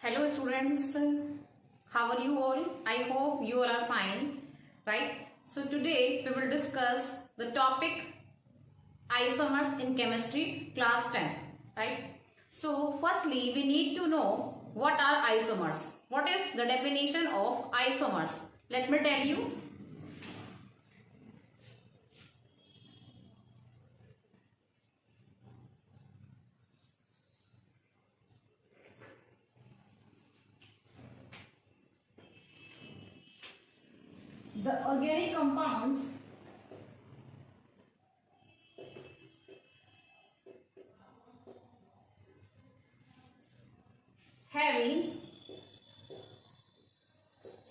Hello students, how are you all? I hope you all are fine, right? So today we will discuss the topic isomers in chemistry class 10, right? So firstly we need to know what are isomers. What is the definition of isomers? Let me tell you. The organic compounds having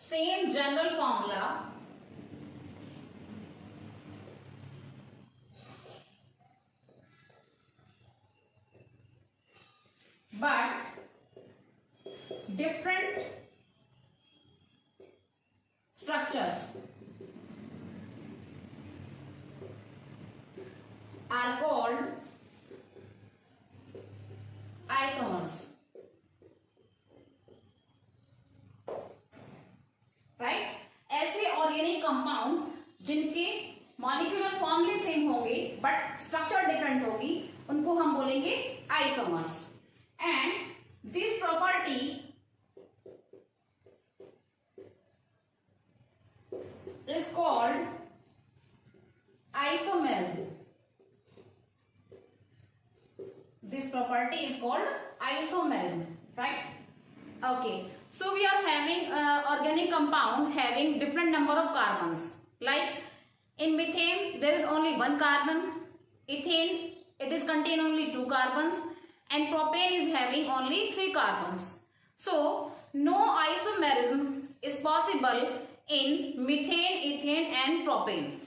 same general formula but different structures are called isomers, right? ऐसे organic compound जिनके molecular फॉर्मूले same होंगे but structure different होगी उनको हम बोलेंगे isomers. And this property is called isomerism. This property is called isomerism, right? Okay, so we are having organic compound having different number of carbons. Like in methane there is only one carbon, ethane it is contain only two carbons, and propane is having only three carbons. So no isomerism is possible in methane, ethane and propane.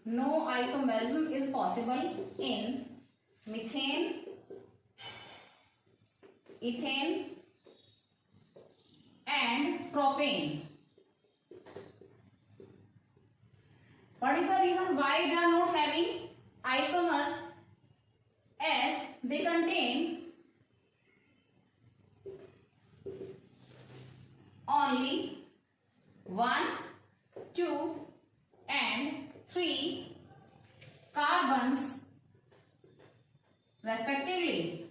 No isomerism is possible in methane, ethane and propane. What is the reason why they are not having isomers? As they contain only 1, 2 and 3 carbons respectively.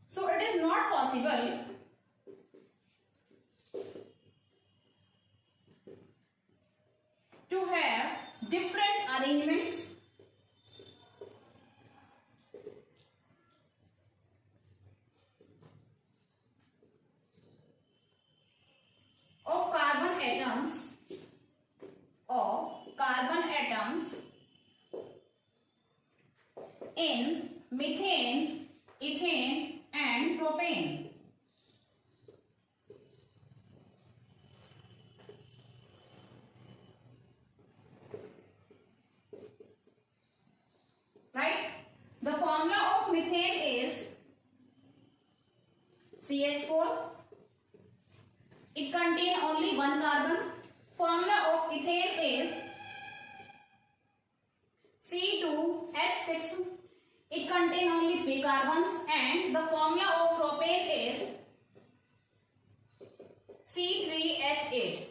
So it is not possible to have different arrangements of carbon atoms in methane, ethane and propane. Right? The formula of methane is CH4. It contains only one carbon. Formula of ethane is C2H6. It contains only three carbons. And the formula of propane is C3H8.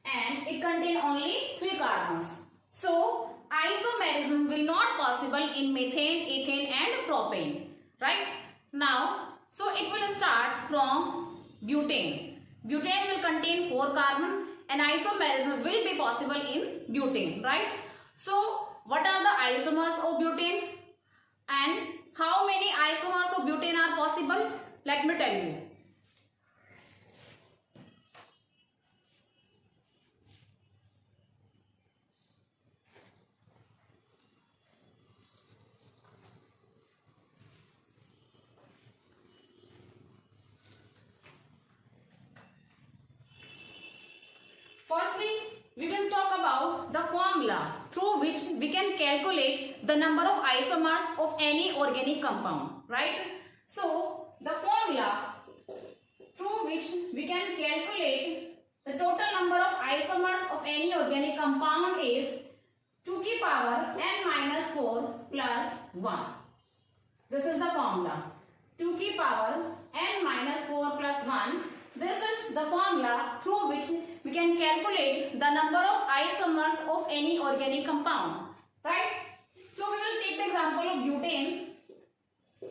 And it contains only three carbons. So isomerism will not possible in methane, ethane and propane, right? Now, so it will start from butane. Butane will contain 4 carbon and isomerism will be possible in butane, right? So what are the isomers of butane and how many isomers of butane are possible? Let me tell you. Firstly, we will talk about the formula through which we can calculate the number of isomers of any organic compound, right? So, the formula through which we can calculate the total number of isomers of any organic compound is 2 की power n minus 4 plus 1. This is the formula. 2 की power n minus 4 plus 1. This is the formula through which we can calculate the number of isomers of any organic compound. Right? So we will take the example of butane.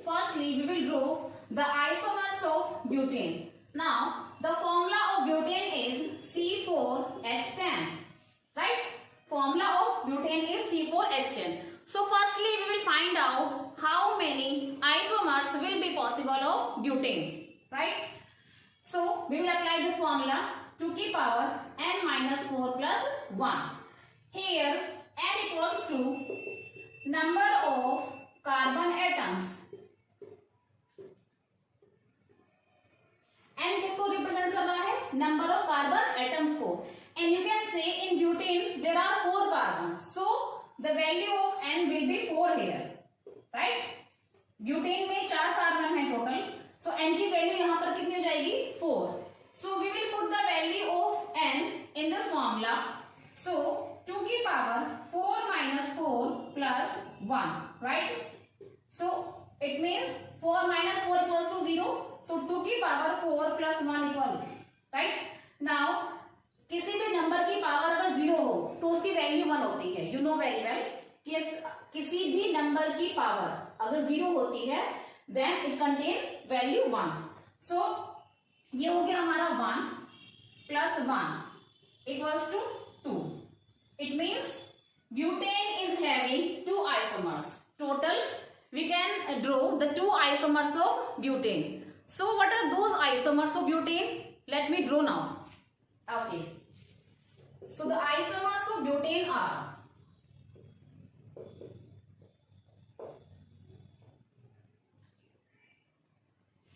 Firstly, we will draw the isomers of butane. Now, the formula of butane is C4H10. Right? Formula of butane is C4H10. So, firstly, we will find out how many isomers will be possible of butane. Right? So, we will apply this formula 2 की power n minus 4 plus 1. Here, n equals to number of carbon atoms. n किसको represent कर रहा है? Number of carbon atoms को. And you can say in butane there are 4 carbons. So the value of n will be 4 here. Right? Butane में 4 carbon है total. So n की value यहाँ पर कितनी हो जाएगी? 4. So we will put the value of n in this formula. So 2 की power 4 minus 4 plus 1. Right? So it means 4 minus 4 equals to 0. So 2 की power 4 plus 1 equal. Right? Now किसी भी नंबर की पावर अगर 0 हो तो उसकी वैल्यू 1 होती है. You know very well कि किसी भी नंबर की पावर अगर 0 होती है then it contain value 1. So ये हो गया हमारा 1 plus 1 equals to 2. It means butane is having 2 isomers. Total we can draw the 2 isomers of butane. So what are those isomers of butane? Let me draw now. Okay. So the isomers of butane are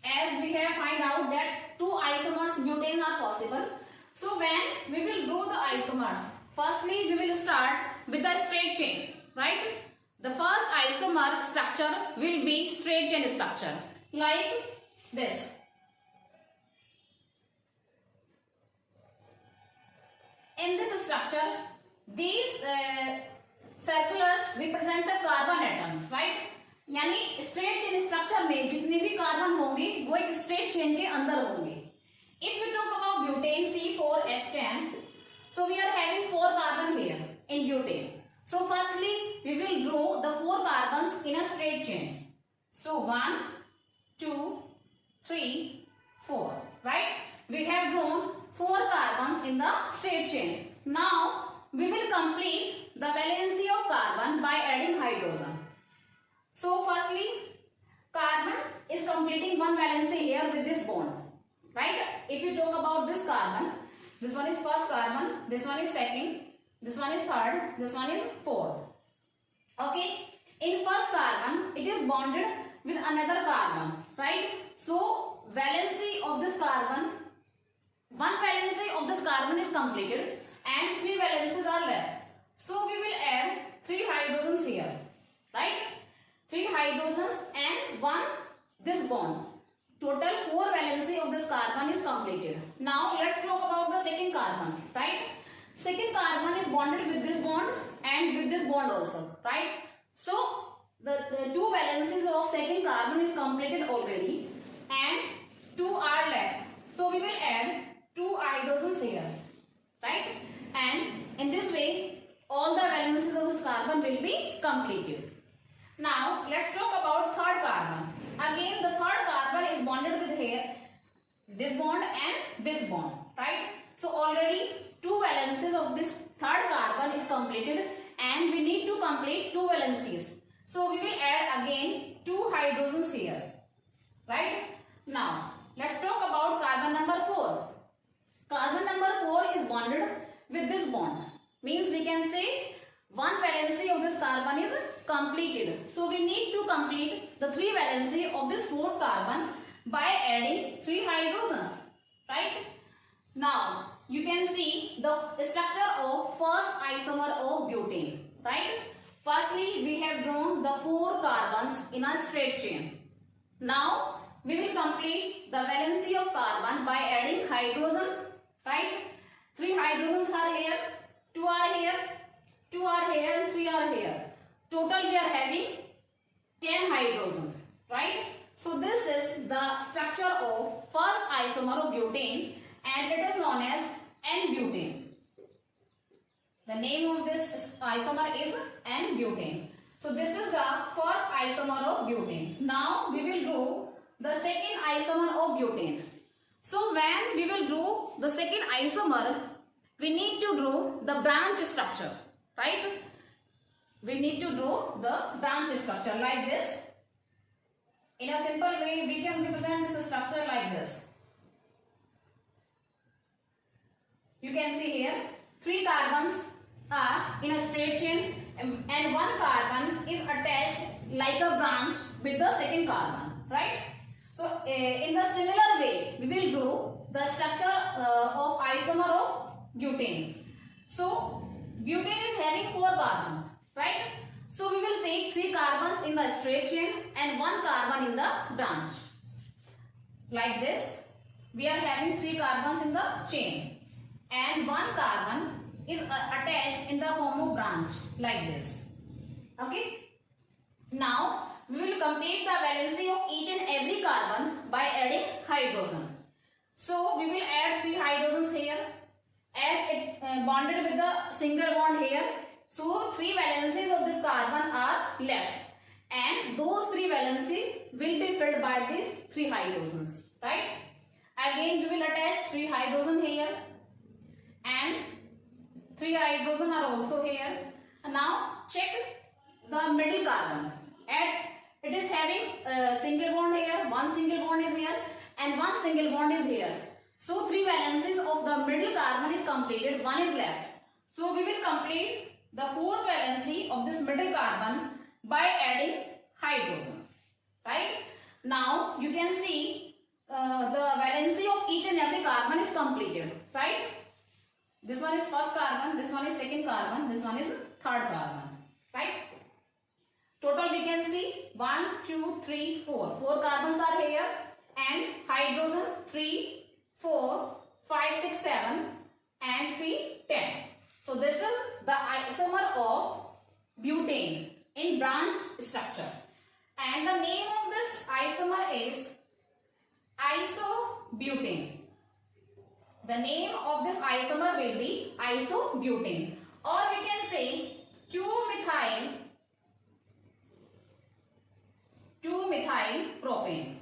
as we have find out that 2 isomers butane are possible. So when we will draw the isomers, firstly we will start with the straight chain, right? The first isomer structure will be straight chain structure like this. In this structure, these circulars represent the carbon atoms, right? यानी straight chain structure में जितने भी carbon होंगे वो एक straight chain के अंदर होंगे. If we talk about butane C4H10, so we are having 4 carbon here in butane. So firstly, we will draw the 4 carbons in a straight chain. So 1, 2, 3, 4, right? We have drawn 4 carbons in the straight chain. Now we will complete the valency of carbon by adding hydrogen. So firstly, carbon is completing one valency here with this bond, right? If you talk about this carbon, this one is first carbon, this one is second, this one is third, this one is fourth. Okay? In first carbon, it is bonded with another carbon, right? So valency of this carbon, one valency of this carbon is completed and 3 valencies are left. So we will add 3 hydrogens here, right? 3 hydrogens and 1 this bond. Total 4 valency of this carbon is completed. Now let's talk about the second carbon, right? Second carbon is bonded with this bond and with this bond also, right? So the 2 valencies of second carbon is completed already and 2 are left. So we will add 2 hydrogens here, right? And in this way all the valencies of this carbon will be completed. Now let's talk about third carbon. Again the third carbon is bonded with here this bond and this bond, right? So already 2 valencies of this third carbon is completed and we need to complete 2 valencies. So we will add again 2 hydrogens here, right? Now let's talk about carbon number 4. Carbon number 4 is bonded with this bond. Means we can say one valency of this carbon is completed. So we need to complete the 3 valency of this 4th carbon by adding 3 hydrogens, right? Now you can see the structure of first isomer of butane, right? Firstly we have drawn the 4 carbons in a straight chain. Now we will complete the valency of carbon by adding hydrogen, right? 3 hydrogens are here, 2 are here, 2 are here, and 3 are here. Total we are having 10 hydrogen, right? So this is the structure of first isomer of butane, and it is known as N-butane. The name of this isomer is N-butane. So this is the first isomer of butane. Now we will do the second isomer of butane. So when we will do the second isomer, we need to draw the branch structure, right? We need to draw the branch structure like this. In a simple way, we can represent this structure like this. You can see here 3 carbons are in a straight chain and 1 carbon is attached like a branch with the second carbon, right? So in the similar way, we will do the structure of isomer of butane. So butane is having 4 carbons, right? So we will take 3 carbons in the straight chain and 1 carbon in the branch. Like this, we are having 3 carbons in the chain and 1 carbon is attached in the form of branch like this. Okay. Now we will complete the valency of each and every carbon by adding hydrogen. So we will add 3 hydrogens here as it bonded with the single bond here. So 3 valencies of this carbon are left, and those 3 valencies will be filled by these 3 hydrogens, right? Again we will attach 3 hydrogen here and 3 hydrogen are also here. And now check the middle carbon. It is having a single bond here, 1 single bond is here and 1 single bond is here. So 3 valencies of the middle carbon is completed, 1 is left. So we will complete the 4th valency of this middle carbon by adding hydrogen, right? Now you can see the valency of each and every carbon is completed, right? This one is first carbon, this one is second carbon, this one is third carbon, right? Total we can see 1, 2, 3, 4. 4 carbons are here and hydrogen 3, 4, 5, 6, 7 and 3, 10. So this is the isomer of butane in branch structure. And the name of this isomer is isobutane. The name of this isomer will be isobutane, or we can say 2-methyl propane.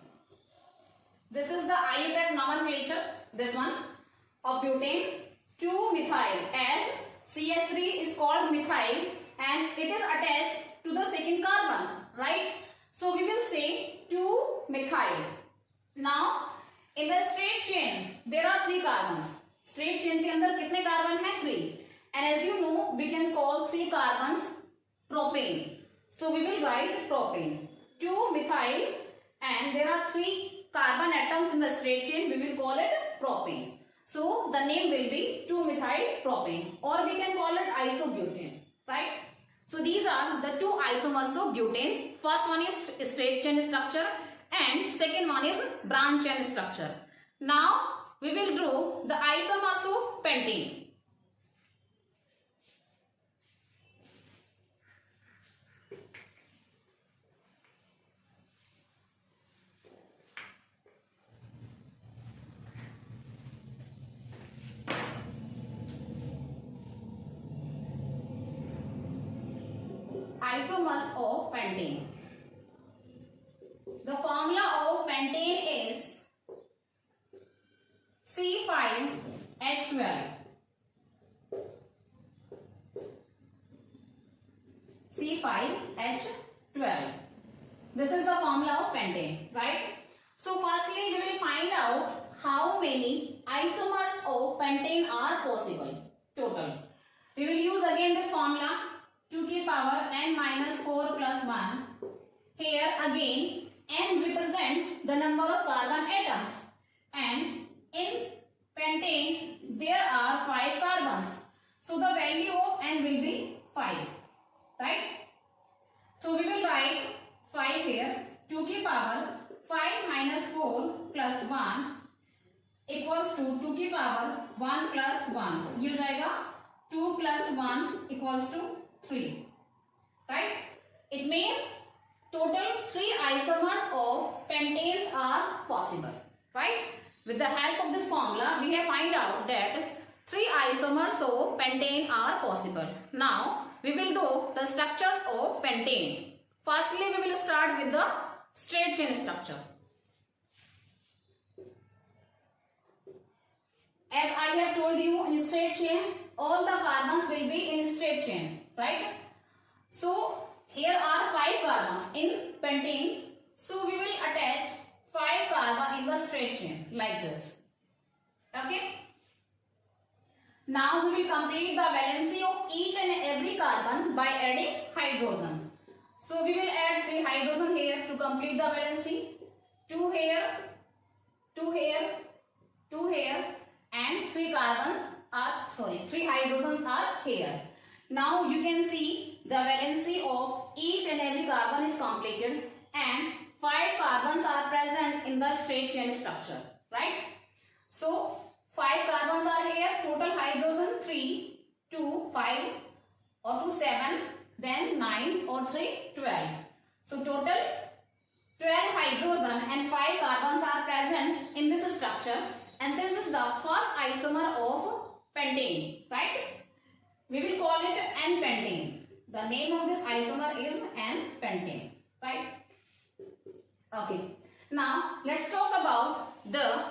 This is the IUPAC nomenclature, this one of butane, 2-methyl, as CH3 is called methyl and it is attached to the second carbon, right? So we will say 2-methyl. Now in the straight chain there are 3 carbons. Straight chain के अंदर कितने carbon हैं? 3. And as you know, we can call 3 carbons propane. So we will write propane, 2-methyl, and there are 3 carbon atoms in the straight chain. We will call it propane. So the name will be 2-methyl propane, or we can call it isobutane, right? So these are the 2 isomers of butane. First one is straight chain structure and second one is branch chain structure. Now we will draw the isomers of pentane. Isomers of pentane. The formula of pentane is C5H12. C5H12. This is the formula of pentane, right? So firstly we will find out how many isomers of pentane are possible total. We will use again this formula, 2 to the power n minus 4 plus 1. Here again n represents the number of carbon atoms, and in pentane there are 5 carbons. So the value of n will be 5, right? So we will write 5 here, 2 to the power 5 minus minus 4 plus 1 equals to 2 की power 1 plus 1, ये हो जाएगा 2 plus 1 equals to 3, right? It means total 3 isomers of pentanes are possible, right? With the help of this formula, we have find out that 3 isomers of pentane are possible. Now, we will do the structures of pentane. Firstly, we will start with the straight chain structure. As I have told you, in straight chain, all the carbons will be in straight chain, right? So, here are 5 carbons in pentane. So, we will attach 5 carbon in the straight chain like this. Okay? Now, we will complete the valency of each and every carbon by adding hydrogen. So, we will add 3 hydrogen here to complete the valency. 2 here, 2 here, 2 here, and 3 hydrogens are here. Now you can see the valency of each and every carbon is completed and 5 carbons are present in the straight chain structure, right? So 5 carbons are here, total hydrogen 3, 2, 5 or 2, 7, then 9 or 3, 12. So total 12 hydrogen and 5 carbons are present in this structure. And this is the first isomer of pentane, right? We will call it N-pentane. The name of this isomer is N-pentane, right? Okay. Now, let's talk about the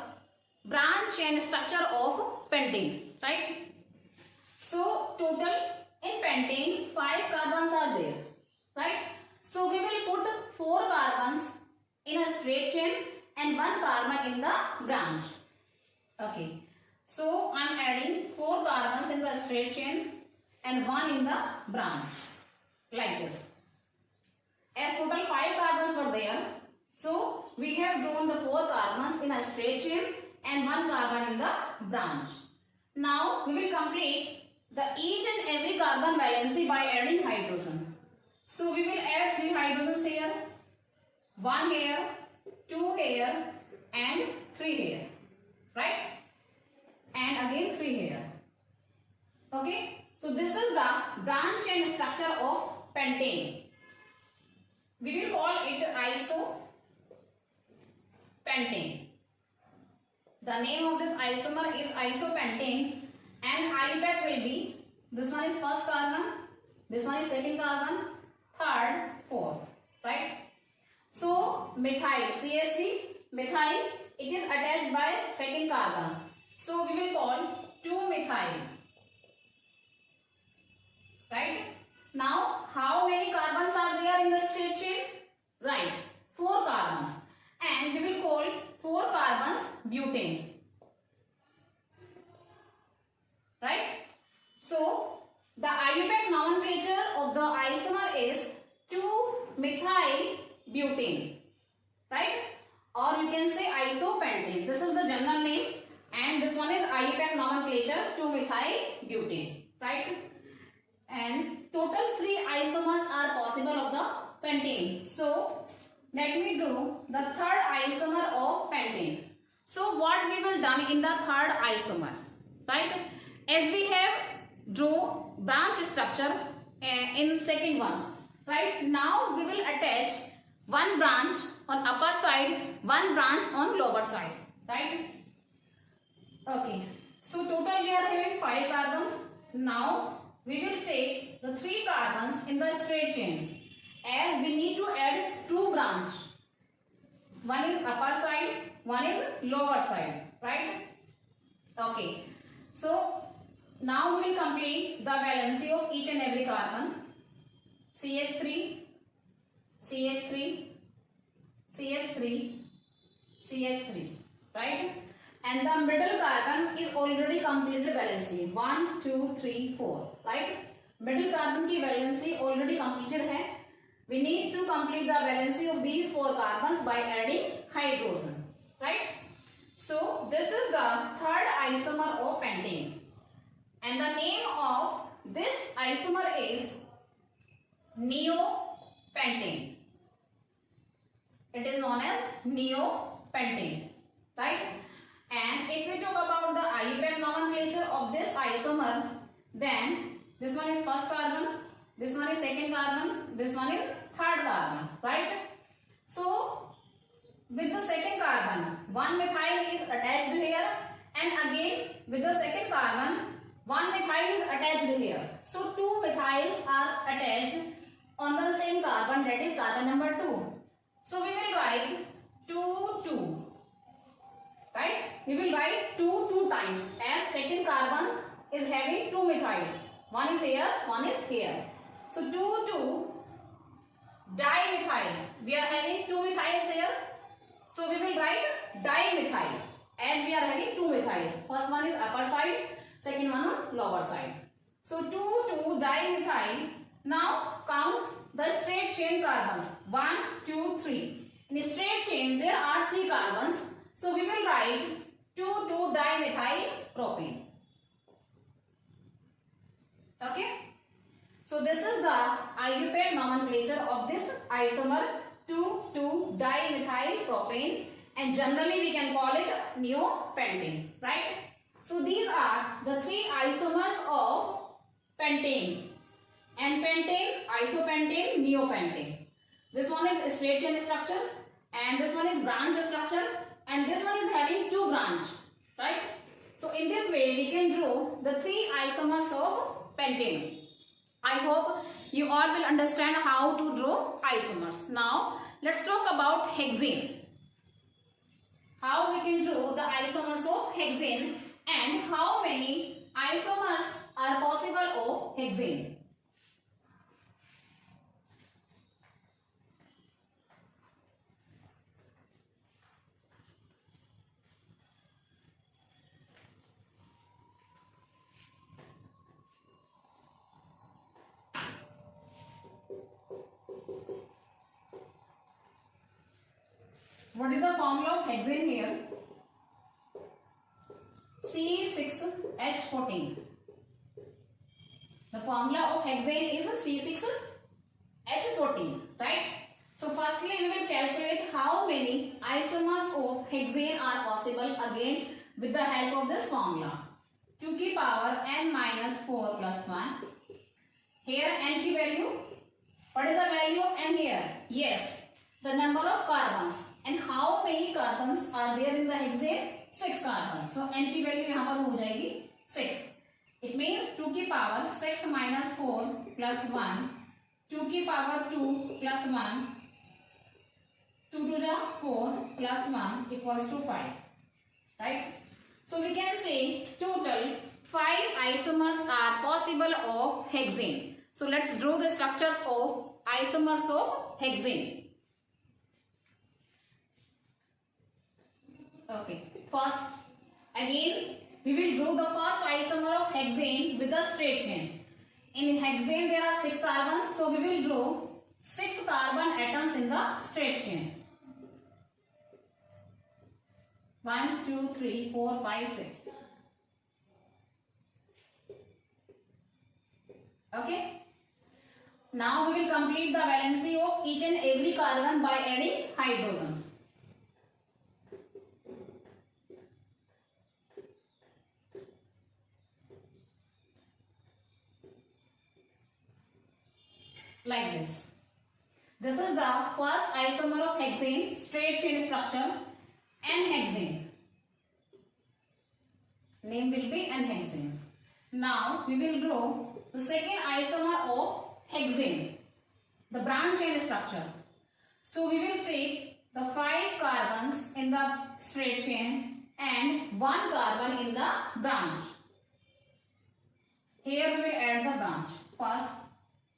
branch chain structure of pentane, right? So, total in pentane, 5 carbons are there, right? So, we will put 4 carbons in a straight chain and 1 carbon in the branch. Okay, so I am adding 4 carbons in the straight chain and 1 in the branch, like this. As total 5 carbons were there, so we have drawn the 4 carbons in a straight chain and 1 carbon in the branch. Now we will complete the each and every carbon valency by adding hydrogen. So we will add 3 hydrogens here, 1 here, 2 here, and 3 here. Right? And again 3 here. Okay? So this is the branch chain structure of pentane. We will call it isopentane. The name of this isomer is isopentane and IUPAC will be, this one is first carbon, this one is second carbon, third, fourth. Right? So methyl, CH3, methyl, it is attached by second carbon. So we will call 2-methyl. Right? Now, how many carbons are there in the straight chain? Right, 4 carbons. And we will call 4 carbons butane. Right? So, the IUPAC nomenclature of the isomer is 2-methyl butane. Right? Or you can say isopentane. This is the general name and this one is IUPAC nomenclature 2-methyl butane. Right? And total 3 isomers are possible of the pentane. So, let me draw the third isomer of pentane. So, what we will done in the third isomer? Right? As we have draw branch structure in second one. Right? Now, we will attach one branch on upper side, one branch on lower side, right? Okay, so total we are having 5 carbons. Now we will take the 3 carbons in the straight chain as we need to add 2 branch. One is upper side, one is lower side, right? Okay, so now we will complete the valency of each and every carbon. CH3, CH3, CH3, CH3, right? And the middle carbon is already completed valency 1, 2, 3, 4, right? Middle carbon की valency already completed है. We need to complete the valency of these 4 carbons by adding hydrogen, right? So this is the third isomer of pentane, and the name of this isomer is neopentane. It is known as neopentane. pentane, right? And if we talk about the IUPAC nomenclature of this isomer, then this one is first carbon, this one is second carbon, this one is third carbon, right? So with the second carbon, one methyl is attached here, and again with the second carbon, one methyl is attached here. So two methyls are attached on the same carbon, that is carbon number 2. So we will write 2 2, right? We will write 2 times, as second carbon is having 2 methyls. One is here, one is here. So 2 dimethyl. We are having 2 methyls here. So we will write dimethyl, as we are having 2 methyls. First one is upper side, second one on lower side. So 2 dimethyl. Now count the straight chain carbons. 1 2 3. In a straight chain there are 3 carbons. So we will write 2 dimethyl propane. Okay. So this is the IUPAC nomenclature of this isomer 2 dimethyl propane, and generally we can call it neopentane, right? So these are the 3 isomers of pentane: N-pentane, isopentane, neopentane. This one is straight chain structure, and this one is branch structure, and this one is having 2 branch, right? So in this way we can draw the 3 isomers of pentane. I hope you all will understand how to draw isomers. Now let's talk about hexane. How we can draw the isomers of hexane, and how many isomers are possible of hexane. What is the formula of hexane here? C6H14. The formula of hexane is C6H14, right? So firstly we will calculate how many isomers of hexane are possible, again with the help of this formula. 2 की power n minus 4 plus 1. Here n की value. What is the value of n here? Yes, the number of carbons. And how many carbons are there in the hexane? 6 carbons. So n की value यहाँ पर हो जाएगी 6. It means 2 की power 6 minus 4 plus 1. 2 की power 2 plus 1. 2 to the 4 plus 1 equals to 5. Right? So we can say total 5 isomers are possible of hexane. So let's draw the structures of isomers of hexane. Okay, first again we will draw the first isomer of hexane with a straight chain. In hexane there are 6 carbons, so we will draw 6 carbon atoms in the straight chain. 1 2 3 4 5 6. Okay, now we will complete the valency of each and every carbon by adding hydrogen. Like this. This is the first isomer of hexane, straight chain structure, N-hexane. Name will be N-hexane. Now we will draw the second isomer of hexane, the branch chain structure. So we will take the 5 carbons in the straight chain and 1 carbon in the branch. Here we will add the branch. First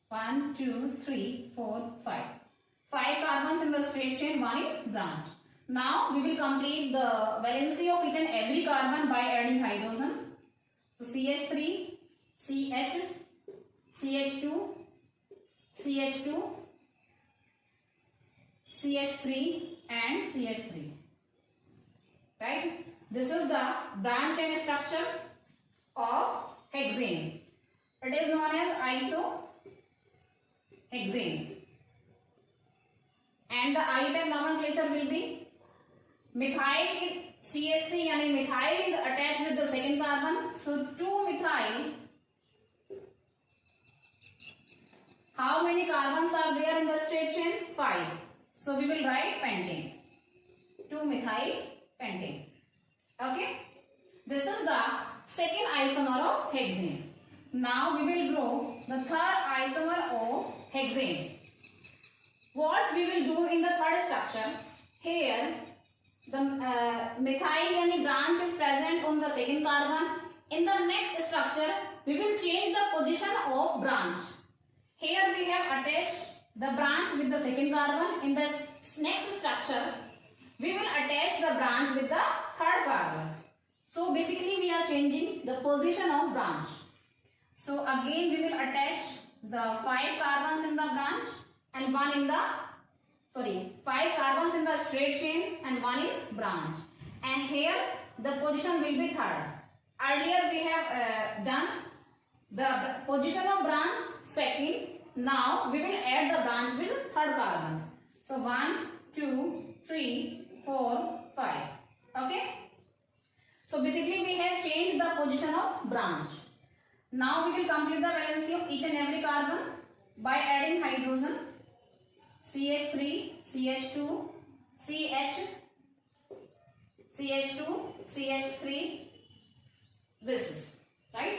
1 2 3 4 5. 5 carbons in the straight chain, 1 in branch. Now we will complete the valency of each and every carbon by adding hydrogen. So CH3, CH, CH2, CH2, CH3 and CH3. Right? This is the branch chain structure of hexane. It is known as isohexane. And the IUPAC nomenclature will be methyl is CH3 यानी methyl is attach with the second carbon. So 2-methyl. How many carbons are there in the straight chain? 5. So we will write pentane. 2-methyl pentane. Okay. This is the second isomer of hexane. Now we will draw the third isomer of hexane. What we will do in the third structure? Here the methyl yani branch is present on the second carbon. In the next structure we will change the position of branch. Here we have attached the branch with the second carbon. In the next structure we will attach the branch with the third carbon. So basically we are changing the position of branch. So again we will attach the 5 carbons in the branch and 1 in the 5 carbons in the straight chain and 1 in branch. And here the position will be third. Earlier we have done the position of branch second. Now we will add the branch with third carbon. So 1, 2, 3, 4, 5. Okay. So basically we have changed the position of branch. Now we will complete the valency of each and every carbon by adding hydrogen. CH3, CH2, CH, CH2, CH3. This is right.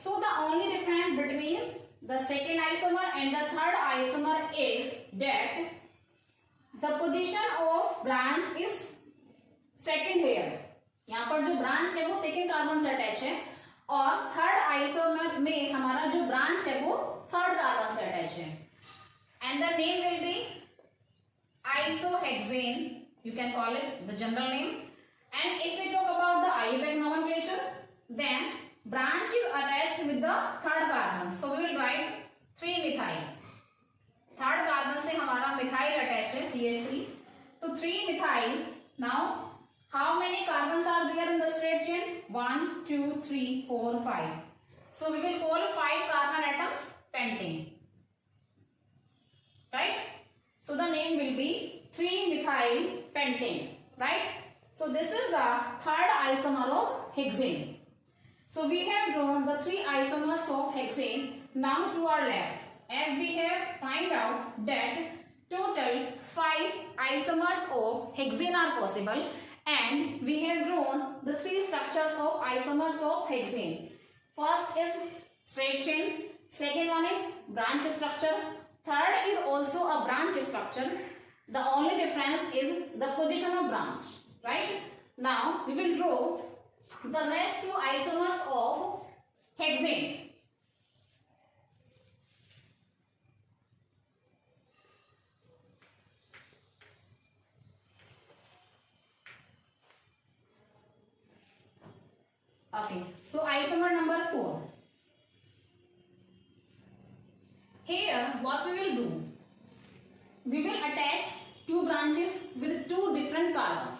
So the only difference between the second isomer and the third isomer is that the position of branch is second here. यहाँ पर जो branch है वो second carbon से attach है और third isomer में हमारा जो ब्रांच है वो थर्ड कार्बन से अटैच है. And the name will be isohexane. You can call it the general name. And if we talk about the IUPAC nomenclature, then branch is attached with the third carbon. So we will write 3-methyl. Third carbon से हमारा methyl attach है CH3. तो 3-methyl. Now how many carbons are there in the straight chain? 1, 2, 3, 4, 5. So we will call 5 carbon atoms pentane. Right? So the name will be 3-methyl pentane. Right? So this is the third isomer of hexane. So we have drawn the 3 isomers of hexane. Now to our left, as we have find out that total 5 isomers of hexane are possible, and we have drawn the 3 structures of isomers of hexane. First is straight chain, second one is branch structure, third is also a branch structure. The only difference is the position of branch. Right? Now we will draw the rest 2 isomers of hexane. Okay, so isomer number 4. Here what we will do? We will attach 2 branches with 2 different carbons.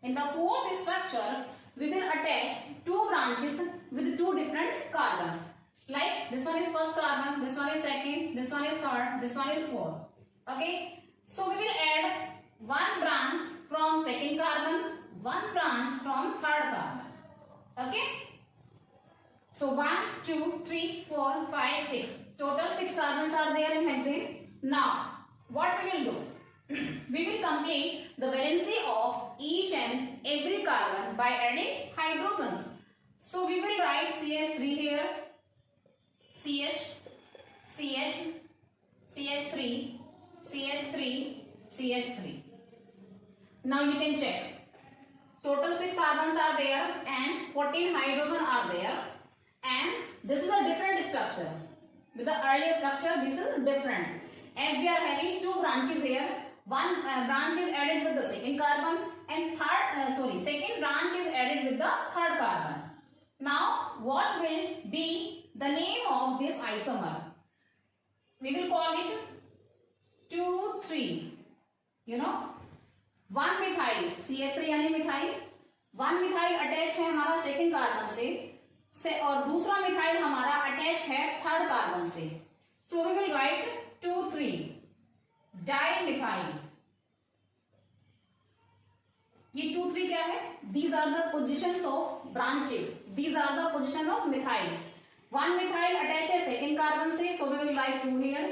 In the fourth structure, we will attach 2 branches with 2 different carbons. Like this one is first carbon, this one is second, this one is third, this one is fourth. Okay, so we will add 1 branch from second carbon, 1 branch from third carbon. Okay, so 1, 2, 3, 4, 5, 6. Total 6 carbons are there in hexane. Now what we will do? We will complete the valency of each and every carbon by adding hydrogen. So we will write CH3 here, CH, CH, CH3, CH3, CH3. Now you can check. Total 6 carbons are there and 14 hydrogen are there, and this is a different structure. With the earlier structure, this is different. As we are having 2 branches here, one branch is added with the second carbon and second branch is added with the third carbon. Now what will be the name of this isomer? We will call it 2, 3. You know, 1-methyl CH3 यानी methyl, 1-methyl attach है हमारा second carbon से और दूसरा methyl हमारा attach है third carbon से. So we will write 2, 3 dimethyl. ये 2 3 क्या है? These are the positions of branches. These are the position of methyl. One methyl attached है second carbon से, so we will write 2 here.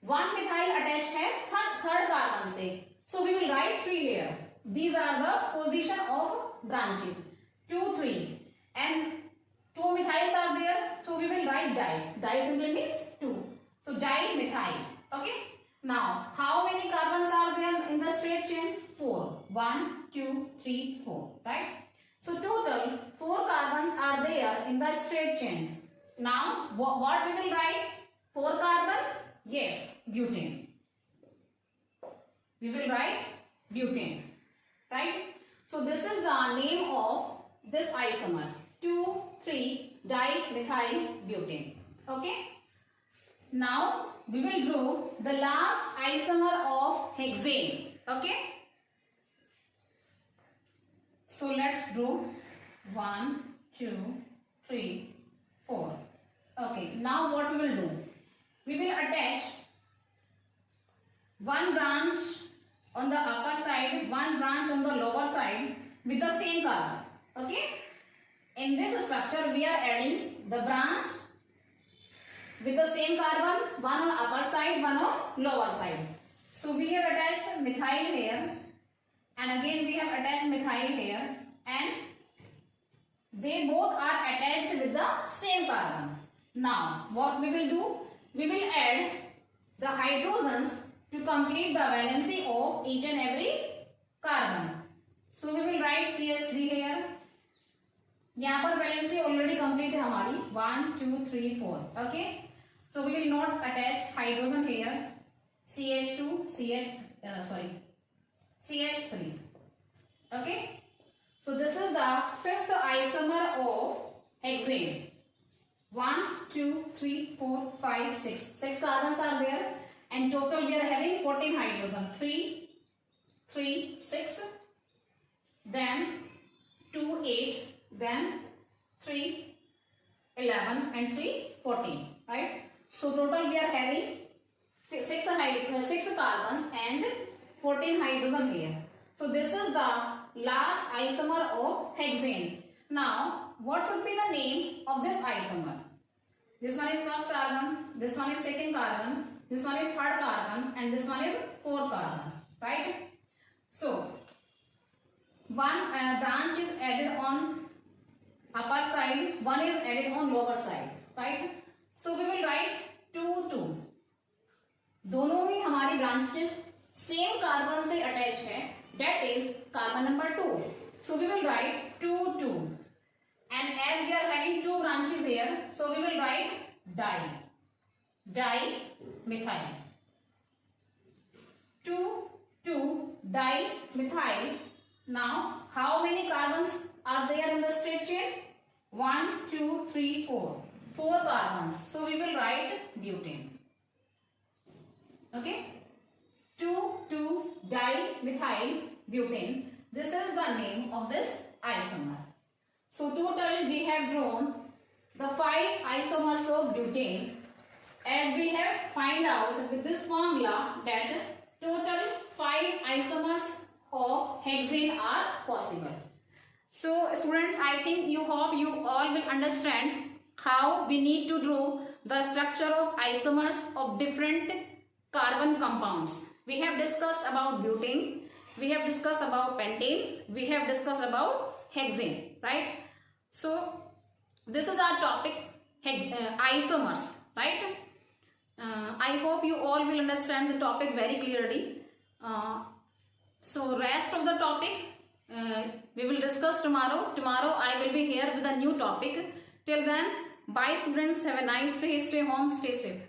One methyl attached है third carbon से, so we will write 3 here. These are the position of branches. 2 3 and 2 methyls are there, so we will write di. Di simply means 2. So dimethyl. Okay. Now how many carbons are there in the straight chain? 4. 1 2 3 4. Right. So total 4 carbons are there in the straight chain. Now what we will write? 4 carbon? Yes, butane. We will write butane. Right. So this is the name of this isomer. 2 3 dimethyl butane. Okay. Now we will draw the last isomer of hexane. Okay. So let's draw 1 2 3 4. Okay. Now what we will do? We will attach one branch on the upper side, one branch on the lower side with the same carbon. Okay. In this structure we are adding the branch with the same carbon, one on upper side, one on lower side. So we have attached methyl here, and again we have attached methyl here, and they both are attached with the same carbon. Now what we will do? We will add the hydrogens to complete the valency of each and every carbon. So we will write CH3 here. यहाँ पर valency already complete है हमारी 1 2 3 4. Okay. So we will not attach hydrogen here. CH2 CH3. Okay. So this is the 5th isomer of hexane. 1 2 3 4 5 6. 6 carbons are there, and total we are having 14 hydrogen. 3 3 6, then 2 8, then 3 11, and 3 14. Right. So total we are having 6 carbons and 14 hydrogen here. So this is the last isomer of hexane. Now what should be the name of this isomer? This one is first carbon, this one is second carbon, this one is third carbon, and this one is fourth carbon. Right. So one branch is added on upper side, one is added on lower side. Right. So we will write 2 2. दोनों ही हमारी branches same carbon से attach है, that is carbon number 2. So we will write 2 2. And as we are having 2 branches here, so we will write dimethyl. 2 2 dimethyl. Now how many carbons are there in the straight chain? 1 2 3 4. 4 carbons. So we will write butane. Okay. 2 2 dimethyl butane. This is the name of this isomer. So total we have drawn the 5 isomers of butane, as we have find out with this formula that total 5 isomers of hexane are possible. So students, I think you hope you all will understand how we need to draw the structure of isomers of different carbon compounds. We have discussed about butane, we have discussed about pentane, we have discussed about hexane, right? So this is our topic, isomers, right? I hope you all will understand the topic very clearly. So rest of the topic we will discuss tomorrow. Tomorrow I will be here with a new topic. Till then, bye students, have a nice day, stay home, stay safe.